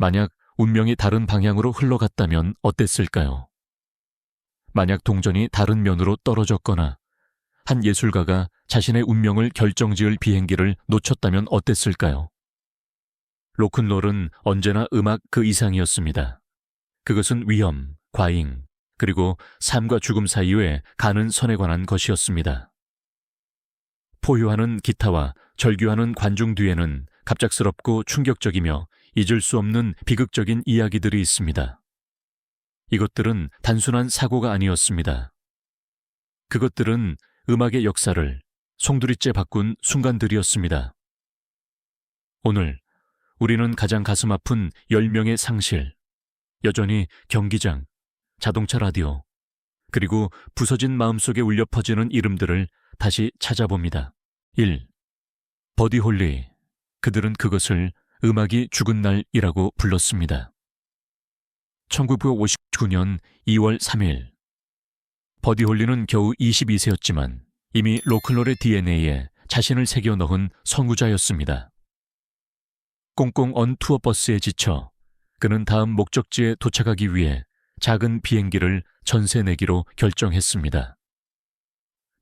만약 운명이 다른 방향으로 흘러갔다면 어땠을까요? 만약 동전이 다른 면으로 떨어졌거나 한 예술가가 자신의 운명을 결정지을 비행기를 놓쳤다면 어땠을까요? 로큰롤은 언제나 음악 그 이상이었습니다. 그것은 위험, 과잉, 그리고 삶과 죽음 사이에 가는 선에 관한 것이었습니다. 포효하는 기타와 절규하는 관중 뒤에는 갑작스럽고 충격적이며 잊을 수 없는 비극적인 이야기들이 있습니다. 이것들은 단순한 사고가 아니었습니다. 그것들은 음악의 역사를 송두리째 바꾼 순간들이었습니다. 오늘 우리는 가장 가슴 아픈 10명의 상실, 여전히 경기장, 자동차 라디오, 그리고 부서진 마음속에 울려 퍼지는 이름들을 다시 찾아봅니다. 1. 버디 홀리. 그들은 그것을 음악이 죽은 날이라고 불렀습니다. 1959년 2월 3일. 버디 홀리는 겨우 22세였지만 이미 로큰롤의 DNA에 자신을 새겨 넣은 선구자였습니다. 꽁꽁 언 투어버스에 지쳐 그는 다음 목적지에 도착하기 위해 작은 비행기를 전세 내기로 결정했습니다.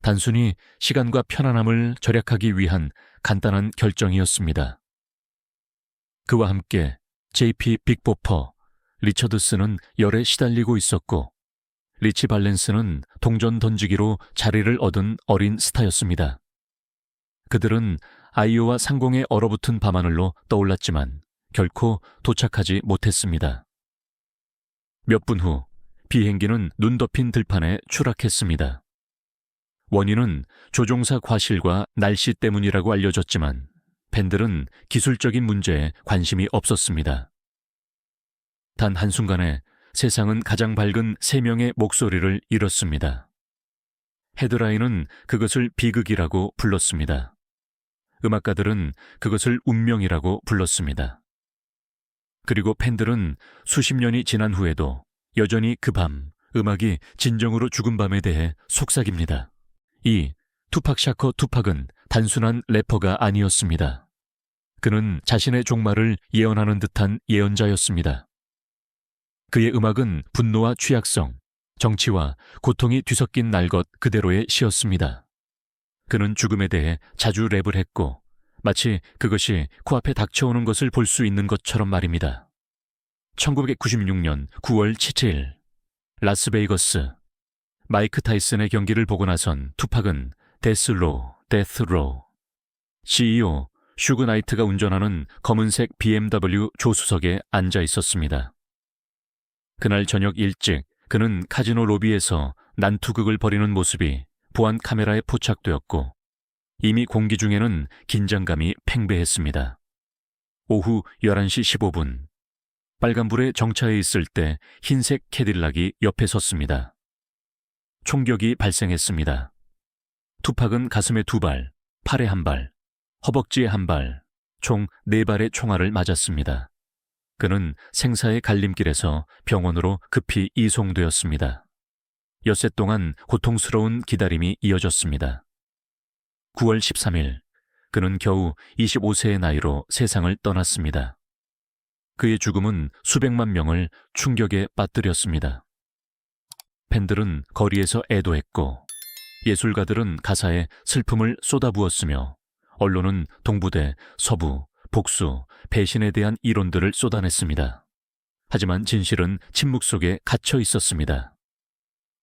단순히 시간과 편안함을 절약하기 위한 간단한 결정이었습니다. 그와 함께 JP 빅보퍼, 리처드슨은 열에 시달리고 있었고 리치 발렌스는 동전 던지기로 자리를 얻은 어린 스타였습니다. 그들은 아이오와 상공에 얼어붙은 밤하늘로 떠올랐지만 결코 도착하지 못했습니다. 몇 분 후 비행기는 눈 덮인 들판에 추락했습니다. 원인은 조종사 과실과 날씨 때문이라고 알려졌지만 팬들은 기술적인 문제에 관심이 없었습니다. 단 한순간에 세상은 가장 밝은 3명의 목소리를 잃었습니다. 헤드라인은 그것을 비극이라고 불렀습니다. 음악가들은 그것을 운명이라고 불렀습니다. 그리고 팬들은 수십 년이 지난 후에도 여전히 그 밤, 음악이 진정으로 죽은 밤에 대해 속삭입니다. 2. 투팍 샤커 투팍은 단순한 래퍼가 아니었습니다. 그는 자신의 종말을 예언하는 듯한 예언자였습니다. 그의 음악은 분노와 취약성, 정치와 고통이 뒤섞인 날 것 그대로의 시였습니다. 그는 죽음에 대해 자주 랩을 했고 마치 그것이 코앞에 닥쳐오는 것을 볼 수 있는 것처럼 말입니다. 1996년 9월 7일 라스베이거스. 마이크 타이슨의 경기를 보고 나선 투팍은 데스로. CEO 슈그 나이트가 운전하는 검은색 BMW 조수석에 앉아 있었습니다. 그날 저녁 일찍 그는 카지노 로비에서 난투극을 벌이는 모습이 보안 카메라에 포착되었고 이미 공기 중에는 긴장감이 팽배했습니다. 오후 11시 15분 빨간불에 정차해 있을 때 흰색 캐딜락이 옆에 섰습니다. 총격이 발생했습니다. 투팍은 가슴에 2발, 팔에 1발, 허벅지에 1발, 총 4발의 총알을 맞았습니다. 그는 생사의 갈림길에서 병원으로 급히 이송되었습니다. 엿새 동안 고통스러운 기다림이 이어졌습니다. 9월 13일, 그는 겨우 25세의 나이로 세상을 떠났습니다. 그의 죽음은 수백만 명을 충격에 빠뜨렸습니다. 팬들은 거리에서 애도했고 예술가들은 가사에 슬픔을 쏟아부었으며 언론은 동부대, 서부, 복수, 배신에 대한 이론들을 쏟아냈습니다. 하지만 진실은 침묵 속에 갇혀 있었습니다.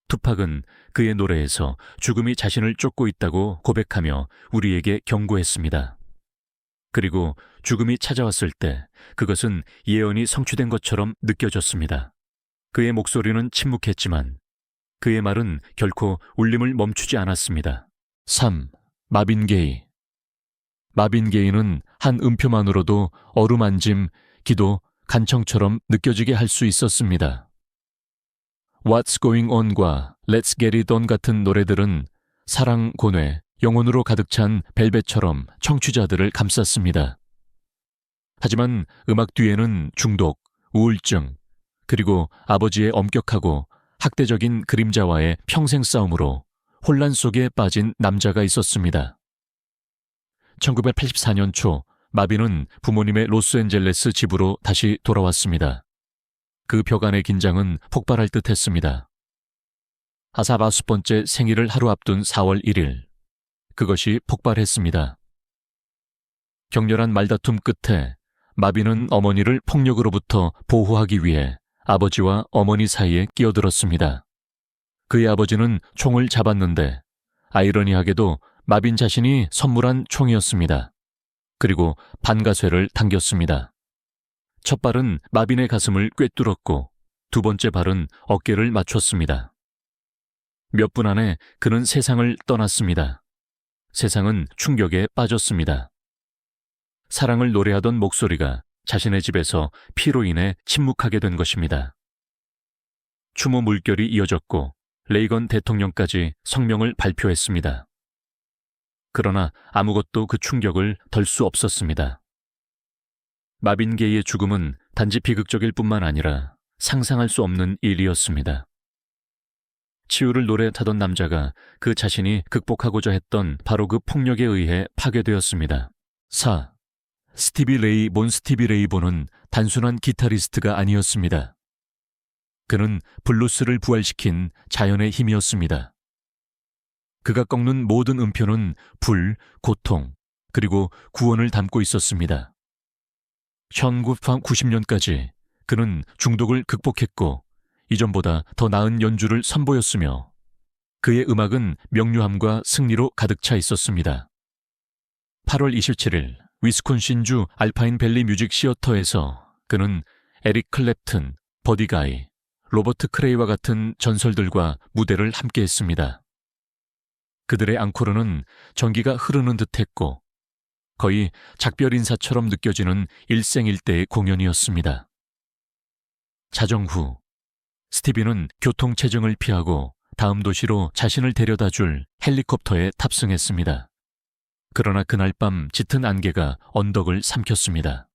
투팍은 그의 노래에서 죽음이 자신을 쫓고 있다고 고백하며 우리에게 경고했습니다. 그리고 죽음이 찾아왔을 때 그것은 예언이 성취된 것처럼 느껴졌습니다. 그의 목소리는 침묵했지만 그의 말은 결코 울림을 멈추지 않았습니다. 3. 마빈 게이. 마빈 게이는 한 음표만으로도 어루만짐, 기도, 간청처럼 느껴지게 할 수 있었습니다. What's Going On과 Let's Get It On 같은 노래들은 사랑, 고뇌, 영혼으로 가득 찬 벨벳처럼 청취자들을 감쌌습니다. 하지만 음악 뒤에는 중독, 우울증, 그리고 아버지의 엄격하고 학대적인 그림자와의 평생 싸움으로 혼란 속에 빠진 남자가 있었습니다. 1984년 초 마빈은 부모님의 로스앤젤레스 집으로 다시 돌아왔습니다. 그 벽 안의 긴장은 폭발할 듯 했습니다. 아삽 5번째 생일을 하루 앞둔 4월 1일, 그것이 폭발했습니다. 격렬한 말다툼 끝에 마빈은 어머니를 폭력으로부터 보호하기 위해 아버지와 어머니 사이에 끼어들었습니다. 그의 아버지는 총을 잡았는데 아이러니하게도 마빈 자신이 선물한 총이었습니다. 그리고 반가쇠를 당겼습니다. 첫 발은 마빈의 가슴을 꿰뚫었고 두 번째 발은 어깨를 맞췄습니다. 몇 분 안에 그는 세상을 떠났습니다. 세상은 충격에 빠졌습니다. 사랑을 노래하던 목소리가 자신의 집에서 피로 인해 침묵하게 된 것입니다. 추모 물결이 이어졌고 레이건 대통령까지 성명을 발표했습니다. 그러나 아무것도 그 충격을 덜 수 없었습니다. 마빈 게이의 죽음은 단지 비극적일 뿐만 아니라 상상할 수 없는 일이었습니다. 치유를 노래 타던 남자가 그 자신이 극복하고자 했던 바로 그 폭력에 의해 파괴되었습니다. 4. 스티비 레이 본 스티비 레이본은 단순한 기타리스트가 아니었습니다. 그는 블루스를 부활시킨 자연의 힘이었습니다. 그가 꺾는 모든 음표는 불, 고통, 그리고 구원을 담고 있었습니다. 1990년까지 그는 중독을 극복했고 이전보다 더 나은 연주를 선보였으며 그의 음악은 명료함과 승리로 가득 차 있었습니다. 8월 27일 위스콘신주 알파인 밸리 뮤직 시어터에서 그는 에릭 클랩튼, 버디 가이, 로버트 크레이와 같은 전설들과 무대를 함께했습니다. 그들의 앙코르는 전기가 흐르는 듯했고 거의 작별 인사처럼 느껴지는 일생일대의 공연이었습니다. 자정 후 스티비는 교통체증을 피하고 다음 도시로 자신을 데려다줄 헬리콥터에 탑승했습니다. 그러나 그날 밤 짙은 안개가 언덕을 삼켰습니다.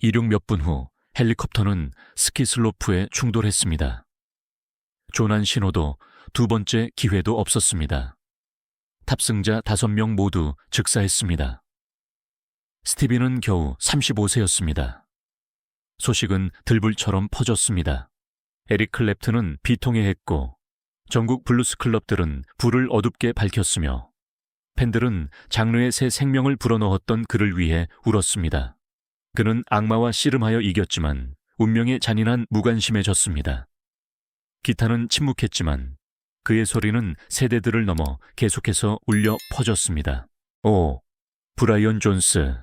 이륙 몇 분 후 헬리콥터는 스키 슬로프에 충돌했습니다. 조난 신호도 두 번째 기회도 없었습니다. 탑승자 5명 모두 즉사했습니다. 스티비는 겨우 35세였습니다. 소식은 들불처럼 퍼졌습니다. 에릭 클랩튼은 비통해했고 전국 블루스 클럽들은 불을 어둡게 밝혔으며 팬들은 장르의 새 생명을 불어넣었던 그를 위해 울었습니다. 그는 악마와 씨름하여 이겼지만 운명의 잔인한 무관심에 졌습니다. 기타는 침묵했지만 그의 소리는 세대들을 넘어 계속해서 울려 퍼졌습니다. 오, 브라이언 존스.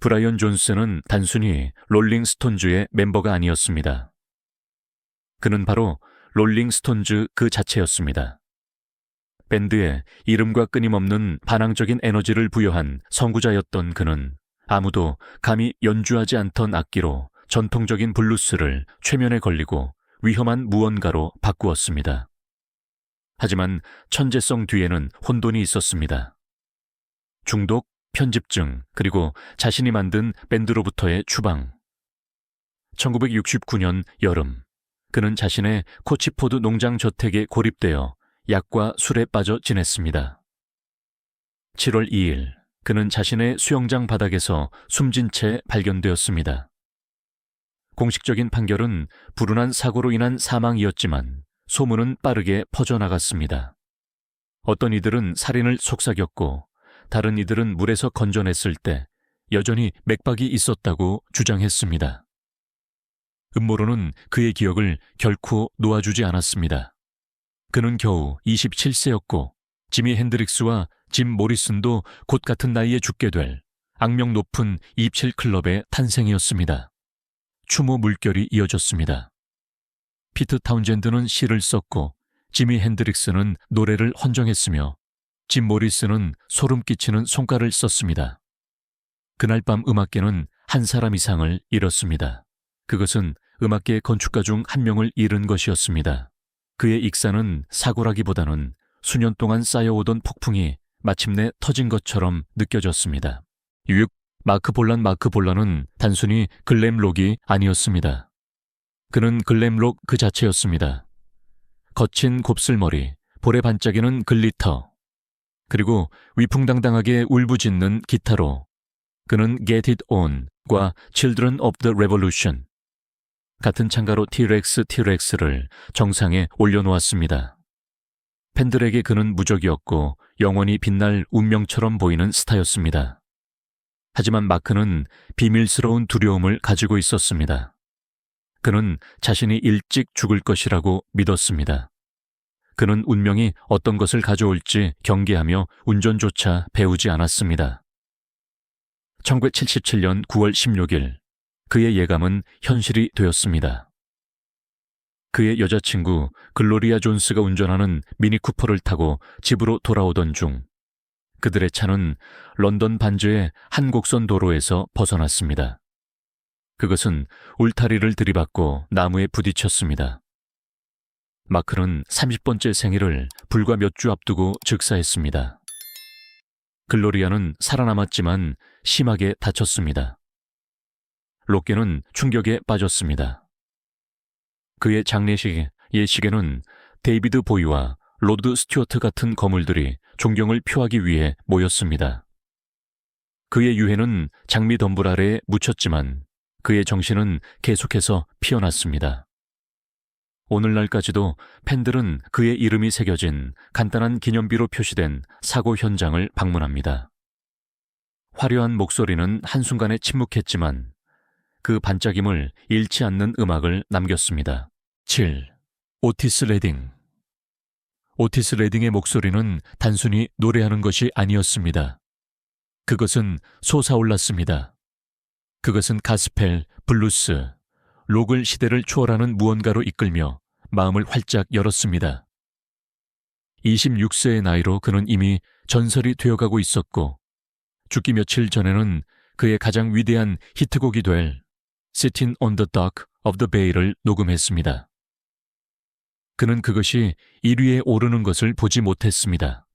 브라이언 존스는 단순히 롤링스톤즈의 멤버가 아니었습니다. 그는 바로 롤링스톤즈 그 자체였습니다. 밴드에 이름과 끊임없는 반항적인 에너지를 부여한 선구자였던 그는 아무도 감히 연주하지 않던 악기로 전통적인 블루스를 최면에 걸리고 위험한 무언가로 바꾸었습니다. 하지만 천재성 뒤에는 혼돈이 있었습니다. 중독, 편집증, 그리고 자신이 만든 밴드로부터의 추방. 1969년 여름, 그는 자신의 코치포드 농장 저택에 고립되어 약과 술에 빠져 지냈습니다. 7월 2일, 그는 자신의 수영장 바닥에서 숨진 채 발견되었습니다. 공식적인 판결은 불운한 사고로 인한 사망이었지만 소문은 빠르게 퍼져나갔습니다. 어떤 이들은 살인을 속삭였고 다른 이들은 물에서 건져냈을 때 여전히 맥박이 있었다고 주장했습니다. 음모론은 그의 기억을 결코 놓아주지 않았습니다. 그는 겨우 27세였고 지미 핸드릭스와 짐 모리슨도 곧 같은 나이에 죽게 될 악명 높은 27클럽의 탄생이었습니다. 추모 물결이 이어졌습니다. 피트 타운젠드는 시를 썼고 지미 핸드릭스는 노래를 헌정했으며 짐 모리슨은 소름 끼치는 송가를 썼습니다. 그날 밤 음악계는 한 사람 이상을 잃었습니다. 그것은 음악계 건축가 중 한 명을 잃은 것이었습니다. 그의 익사는 사고라기보다는 수년 동안 쌓여오던 폭풍이 마침내 터진 것처럼 느껴졌습니다. 6. 마크 볼란은 단순히 글램록이 아니었습니다. 그는 글램록 그 자체였습니다. 거친 곱슬머리, 볼에 반짝이는 글리터. 그리고 위풍당당하게 울부짖는 기타로 그는 Get It On과 Children of the Revolution 같은 창가로 T-Rex를 정상에 올려놓았습니다. 팬들에게 그는 무적이었고 영원히 빛날 운명처럼 보이는 스타였습니다. 하지만 마크는 비밀스러운 두려움을 가지고 있었습니다. 그는 자신이 일찍 죽을 것이라고 믿었습니다. 그는 운명이 어떤 것을 가져올지 경계하며 운전조차 배우지 않았습니다. 1977년 9월 16일, 그의 예감은 현실이 되었습니다. 그의 여자친구 글로리아 존스가 운전하는 미니쿠퍼를 타고 집으로 돌아오던 중 그들의 차는 런던 반지의 한 곡선 도로에서 벗어났습니다. 그것은 울타리를 들이받고 나무에 부딪혔습니다. 마크는 30번째 생일을 불과 몇 주 앞두고 즉사했습니다. 글로리아는 살아남았지만 심하게 다쳤습니다. 로끼는 충격에 빠졌습니다. 그의 장례식 예식에는 데이비드 보이와 로드 스튜어트 같은 거물들이 존경을 표하기 위해 모였습니다. 그의 유해는 장미 덤불 아래에 묻혔지만 그의 정신은 계속해서 피어났습니다. 오늘날까지도 팬들은 그의 이름이 새겨진 간단한 기념비로 표시된 사고 현장을 방문합니다. 화려한 목소리는 한순간에 침묵했지만 그 반짝임을 잃지 않는 음악을 남겼습니다. 7. 오티스 레딩. 오티스 레딩의 목소리는 단순히 노래하는 것이 아니었습니다. 그것은 솟아올랐습니다. 그것은 가스펠, 블루스, 록을 시대를 초월하는 무언가로 이끌며 마음을 활짝 열었습니다. 26세의 나이로 그는 이미 전설이 되어가고 있었고 죽기 며칠 전에는 그의 가장 위대한 히트곡이 될 Sitting on the Dock of the Bay를 녹음했습니다. 그는 그것이 1위에 오르는 것을 보지 못했습니다.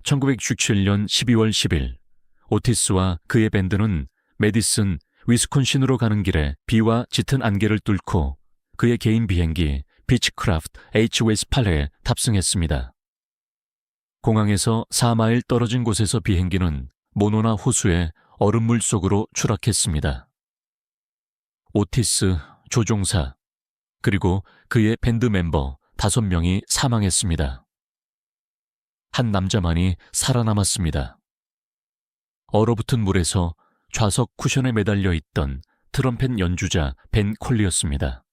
1967년 12월 10일 오티스와 그의 밴드는 메디슨, 위스콘신으로 가는 길에 비와 짙은 안개를 뚫고 그의 개인 비행기 비치크래프트 H-웨스8에 탑승했습니다. 공항에서 4마일 떨어진 곳에서 비행기는 모노나 호수의 얼음물 속으로 추락했습니다. 오티스, 조종사, 그리고 그의 밴드 멤버 5명이 사망했습니다. 한 남자만이 살아남았습니다. 얼어붙은 물에서 좌석 쿠션에 매달려 있던 트럼펫 연주자 벤 콜리였습니다.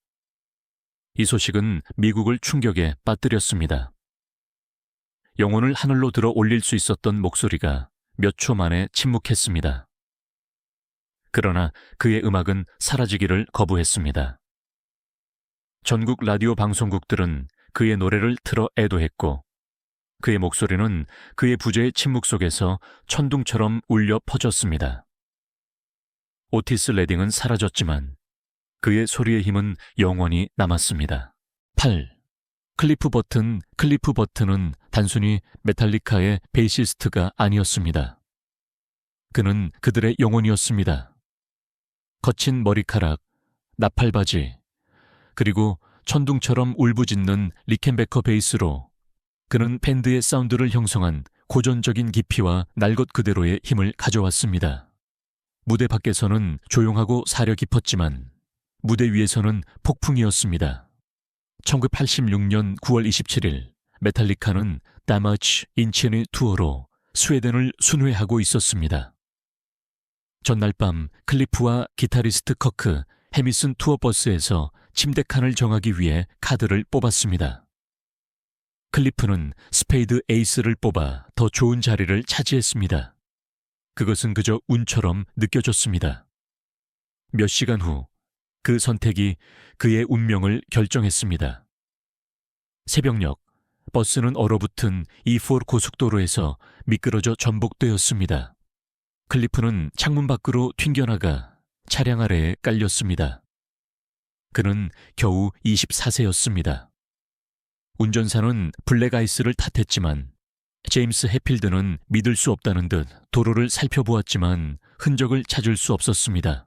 이 소식은 미국을 충격에 빠뜨렸습니다. 영혼을 하늘로 들어 올릴 수 있었던 목소리가 몇 초 만에 침묵했습니다. 그러나 그의 음악은 사라지기를 거부했습니다. 전국 라디오 방송국들은 그의 노래를 틀어 애도했고 그의 목소리는 그의 부재의 침묵 속에서 천둥처럼 울려 퍼졌습니다. 오티스 레딩은 사라졌지만 그의 소리의 힘은 영원히 남았습니다. 8. 클리프 버튼은 단순히 메탈리카의 베이시스트가 아니었습니다. 그는 그들의 영혼이었습니다. 거친 머리카락, 나팔바지, 그리고 천둥처럼 울부짖는 리켄베커 베이스로 그는 밴드의 사운드를 형성한 고전적인 깊이와 날 것 그대로의 힘을 가져왔습니다. 무대 밖에서는 조용하고 사려 깊었지만 무대 위에서는 폭풍이었습니다. 1986년 9월 27일 메탈리카는 다마치 인치니 투어로 스웨덴을 순회하고 있었습니다. 전날 밤 클리프와 기타리스트 커크, 해미슨 투어 버스에서 침대 칸을 정하기 위해 카드를 뽑았습니다. 클리프는 스페이드 에이스를 뽑아 더 좋은 자리를 차지했습니다. 그것은 그저 운처럼 느껴졌습니다. 몇 시간 후 그 선택이 그의 운명을 결정했습니다. 새벽녘 버스는 얼어붙은 E4 고속도로에서 미끄러져 전복되었습니다. 클리프는 창문 밖으로 튕겨나가 차량 아래에 깔렸습니다. 그는 겨우 24세였습니다. 운전사는 블랙아이스를 탓했지만 제임스 해필드는 믿을 수 없다는 듯 도로를 살펴보았지만 흔적을 찾을 수 없었습니다.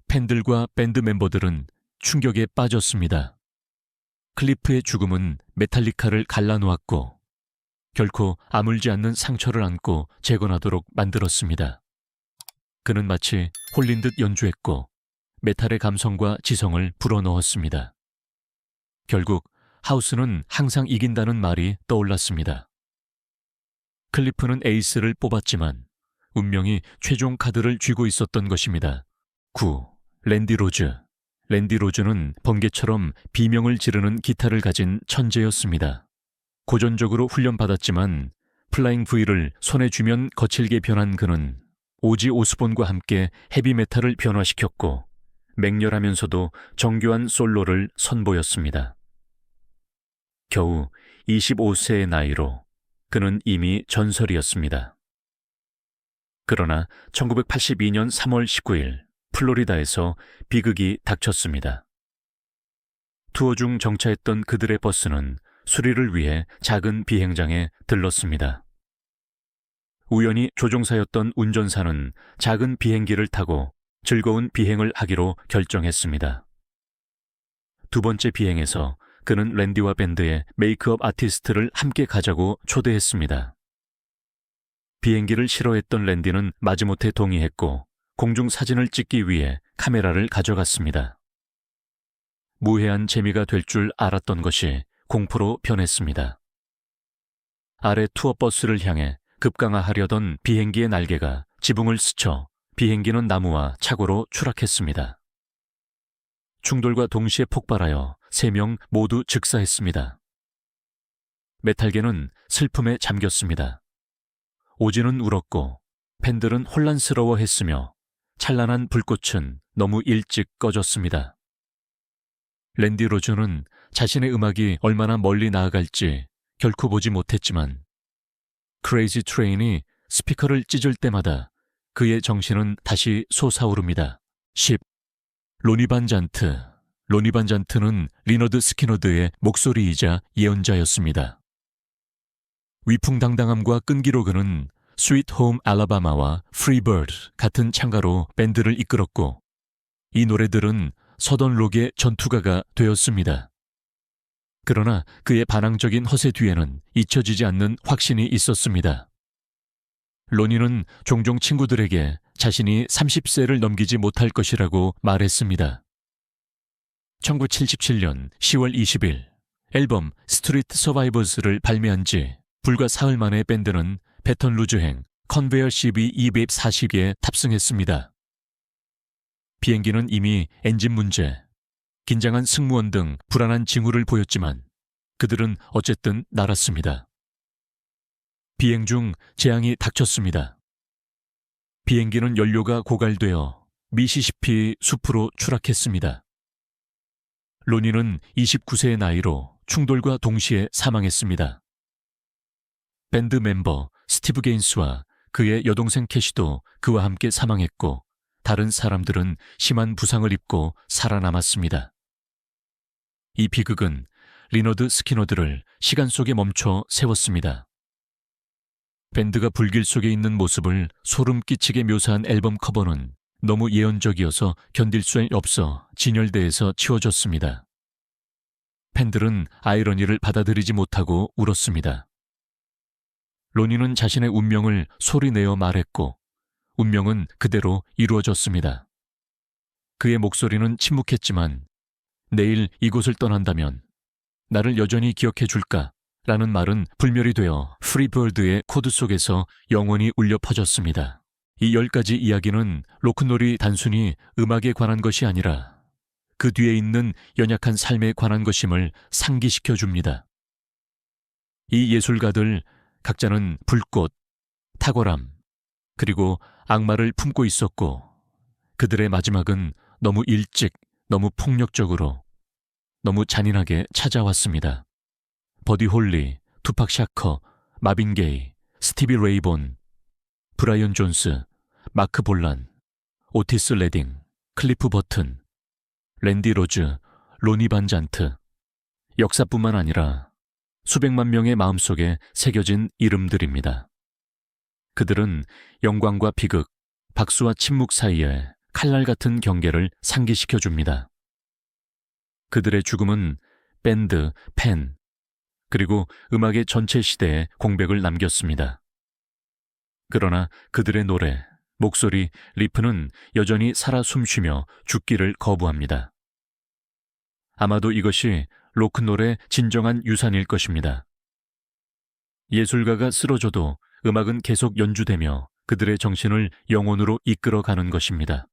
팬들과 밴드 멤버들은 충격에 빠졌습니다. 클리프의 죽음은 메탈리카를 갈라놓았고 결코 아물지 않는 상처를 안고 재건하도록 만들었습니다. 그는 마치 홀린 듯 연주했고 메탈의 감성과 지성을 불어넣었습니다. 결국 하우스는 항상 이긴다는 말이 떠올랐습니다. 클리프는 에이스를 뽑았지만 운명이 최종 카드를 쥐고 있었던 것입니다. 9. 랜디 로즈. 랜디 로즈는 번개처럼 비명을 지르는 기타를 가진 천재였습니다. 고전적으로 훈련받았지만 플라잉 V를 손에 쥐면 거칠게 변한 그는 오지 오스본과 함께 헤비메탈을 변화시켰고 맹렬하면서도 정교한 솔로를 선보였습니다. 겨우 25세의 나이로 그는 이미 전설이었습니다. 그러나 1982년 3월 19일 플로리다에서 비극이 닥쳤습니다. 투어 중 정차했던 그들의 버스는 수리를 위해 작은 비행장에 들렀습니다. 우연히 조종사였던 운전사는 작은 비행기를 타고 즐거운 비행을 하기로 결정했습니다. 두 번째 비행에서 그는 랜디와 밴드의 메이크업 아티스트를 함께 가자고 초대했습니다. 비행기를 싫어했던 랜디는 마지못해 동의했고 공중 사진을 찍기 위해 카메라를 가져갔습니다. 무해한 재미가 될 줄 알았던 것이 공포로 변했습니다. 아래 투어버스를 향해 급강하하려던 비행기의 날개가 지붕을 스쳐 비행기는 나무와 차고로 추락했습니다. 충돌과 동시에 폭발하여 3명 모두 즉사했습니다. 메탈계는 슬픔에 잠겼습니다. 오지는 울었고 팬들은 혼란스러워했으며 찬란한 불꽃은 너무 일찍 꺼졌습니다. 랜디 로즈는 자신의 음악이 얼마나 멀리 나아갈지 결코 보지 못했지만 크레이지 트레인이 스피커를 찢을 때마다 그의 정신은 다시 솟아오릅니다. 10. 로니 반 잔트. 로니 반 잔트는 리너드 스키너드의 목소리이자 예언자였습니다. 위풍당당함과 끈기로 그는 스위트 홈 알라바마와 프리 버드 같은 창가로 밴드를 이끌었고 이 노래들은 서던 록의 전투가가 되었습니다. 그러나 그의 반항적인 허세 뒤에는 잊혀지지 않는 확신이 있었습니다. 로니는 종종 친구들에게 자신이 30세를 넘기지 못할 것이라고 말했습니다. 1977년 10월 20일 앨범 스트리트 서바이버스를 발매한 지 불과 사흘 만에 밴드는 배턴 루즈행 컨베어 CB 240에 탑승했습니다. 비행기는 이미 엔진 문제, 긴장한 승무원 등 불안한 징후를 보였지만 그들은 어쨌든 날았습니다. 비행 중 재앙이 닥쳤습니다. 비행기는 연료가 고갈되어 미시시피 숲으로 추락했습니다. 로니는 29세의 나이로 충돌과 동시에 사망했습니다. 밴드 멤버 스티브 게인스와 그의 여동생 캐시도 그와 함께 사망했고 다른 사람들은 심한 부상을 입고 살아남았습니다. 이 비극은 리너드 스키너드를 시간 속에 멈춰 세웠습니다. 밴드가 불길 속에 있는 모습을 소름 끼치게 묘사한 앨범 커버는 너무 예언적이어서 견딜 수 없어 진열대에서 치워졌습니다. 팬들은 아이러니를 받아들이지 못하고 울었습니다. 로니는 자신의 운명을 소리내어 말했고 운명은 그대로 이루어졌습니다. 그의 목소리는 침묵했지만 내일 이곳을 떠난다면 나를 여전히 기억해 줄까? 라는 말은 불멸이 되어 프리버드의 코드 속에서 영원히 울려 퍼졌습니다. 이 10가지 이야기는 로큰롤이 단순히 음악에 관한 것이 아니라 그 뒤에 있는 연약한 삶에 관한 것임을 상기시켜 줍니다. 이 예술가들 각자는 불꽃, 탁월함, 그리고 악마를 품고 있었고 그들의 마지막은 너무 일찍, 너무 폭력적으로, 너무 잔인하게 찾아왔습니다. 버디 홀리, 투팍 샤커, 마빈 게이, 스티비 레이본, 브라이언 존스, 마크 볼란, 오티스 레딩, 클리프 버튼, 랜디 로즈, 로니 반 잔트. 역사뿐만 아니라 수백만 명의 마음속에 새겨진 이름들입니다. 그들은 영광과 비극, 박수와 침묵 사이에 칼날 같은 경계를 상기시켜 줍니다. 그들의 죽음은 밴드, 팬, 그리고 음악의 전체 시대에 공백을 남겼습니다. 그러나 그들의 노래, 목소리, 리프는 여전히 살아 숨쉬며 죽기를 거부합니다. 아마도 이것이 로큰롤의 진정한 유산일 것입니다. 예술가가 쓰러져도 음악은 계속 연주되며 그들의 정신을 영혼으로 이끌어가는 것입니다.